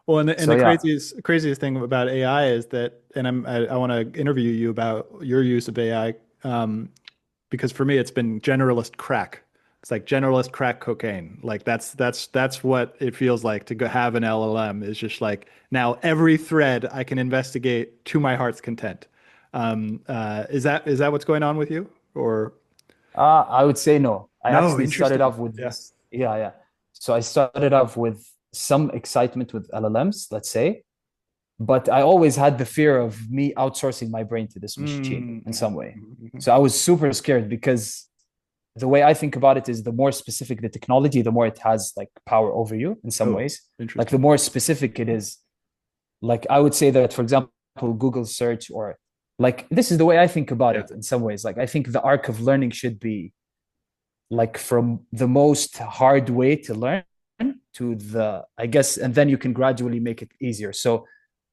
Well, and So the yeah. craziest thing about AI is that, and I want to interview you about your use of AI, because for me it's been generalist crack. It's like generalist crack cocaine. Like that's what it feels like to go have an LLM. Is just like now every thread I can investigate to my heart's content. Is that what's going on with you? Or I would say no. I no? actually started Interesting. off with Yeah. this. Yeah, yeah. So I started off with some excitement with LLMs, let's say, but I always had the fear of me outsourcing my brain to this machine Mm, in mhm, some way. mhm, mhm. So I was super scared because the way I think about it is the more specific the technology, the more it has like power over you in some Oh, ways. Like the interesting. more specific it is, like I would say that, for example, Google search or like this is the way I think about Yeah. it in some ways. Like I think the arc of learning should be like from the most hard way to learn to the, I guess, and then you can gradually make it easier. So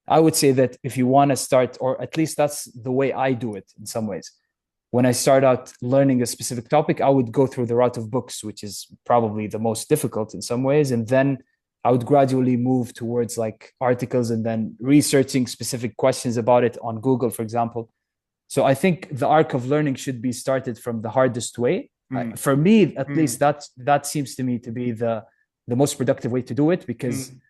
I would say that if you want to start, or at least that's the way I do it in some ways. When I start out learning a specific topic, I would go through the route of books, which is probably the most difficult in some ways. And then I would gradually move towards like articles and then researching specific questions about it on Google, for example. So I think the arc of learning should be started from the hardest way. Mm, For me, at least mm, that seems to me to be the most productive way to do it because mm,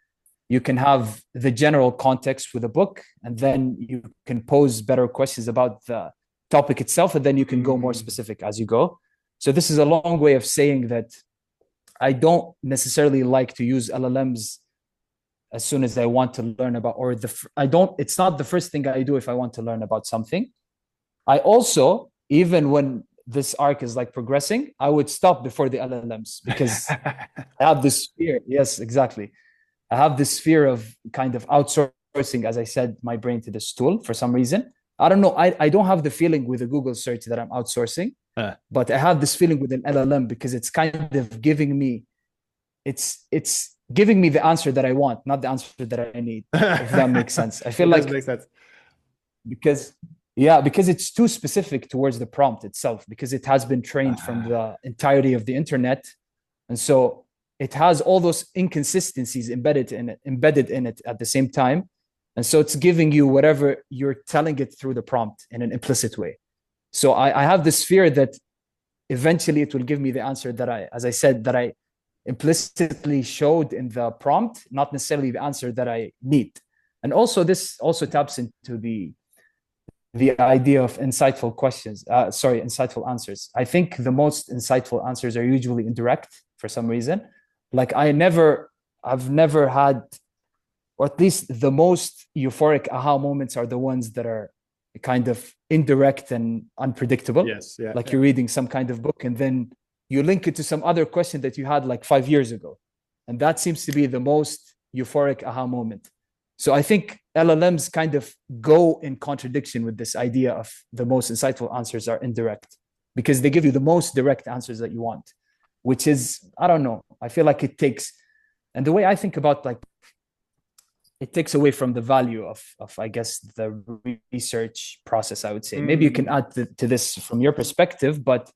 you can have the general context with a book and then you can pose better questions about the topic itself and then you can go more mm. specific as you go. So this is a long way of saying that I don't necessarily like to use LLMs as soon as I want to learn about, or I don't, it's not the first thing I do if I want to learn about something. I also, even when this arc is like progressing, I would stop before the LLMs because I have this fear. Yes, exactly. I have this fear of kind of outsourcing, as I said, my brain to this tool for some reason. I don't know. I don't have the feeling with a Google search that I'm outsourcing, but I have this feeling with an LLM because it's kind of giving me, it's giving me the answer that I want, not the answer that I need, if that makes sense. I feel It does like make sense. because yeah, because it's too specific towards the prompt itself, because it has been trained from Ah, the entirety of the internet, and so it has all those inconsistencies embedded in it at the same time, and so it's giving you whatever you're telling it through the prompt in an implicit way. So I have this fear that eventually it will give me the answer that I, as I said, that I implicitly showed in the prompt, not necessarily the answer that I need. And also this also taps into the idea of insightful questions, insightful answers. I think the most insightful answers are usually indirect for some reason. Like I've never had, or at least the most euphoric aha moments are the ones that are kind of indirect and unpredictable. yes. Yeah. Like Yeah. you're reading some kind of book and then you link it to some other question that you had like 5 years ago. And that seems to be the most euphoric aha moment. So I think LLMs kind of go in contradiction with this idea of the most insightful answers are indirect because they give you the most direct answers that you want, which is, I don't know, I feel like it takes, and the way I think about like, it takes away from the value of I guess the research process. I would say maybe you can Mm, add to this from your perspective, but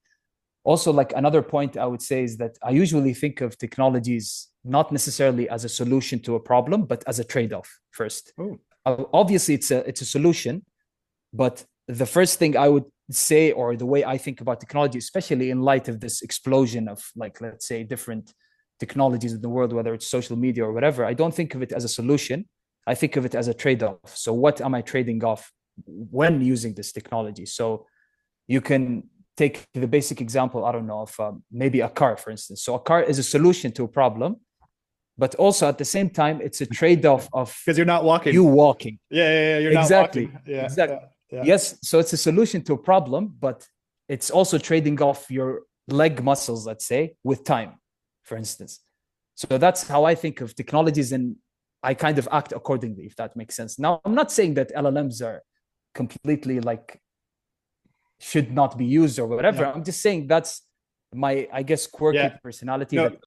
also like another point I would say is that I usually think of technologies not necessarily as a solution to a problem but as a trade-off first. oh, Obviously it's a solution, but the first thing I would say, or the way I think about technology, especially in light of this explosion of like, let's say, different technologies in the world, whether it's social media or whatever, I don't think of it as a solution. I think of it as a trade-off. So what am I trading off when using this technology? So you can take the basic example, I don't know, of maybe a car, for instance. So a car is a solution to a problem, but also at the same time, it's a trade-off of because you're not you walking. walking. Yeah, yeah, yeah. You're not Exactly. walking. Yeah, Exactly. yeah, yeah. Yes. So it's a solution to a problem, but it's also trading off your leg muscles, let's say, with time, for instance. So that's how I think of technologies, and I kind of act accordingly, if that makes sense. Now, I'm not saying that LLMs are completely like should not be used or whatever. Yeah, I'm just saying that's my, I guess, quirky yeah. personality No, that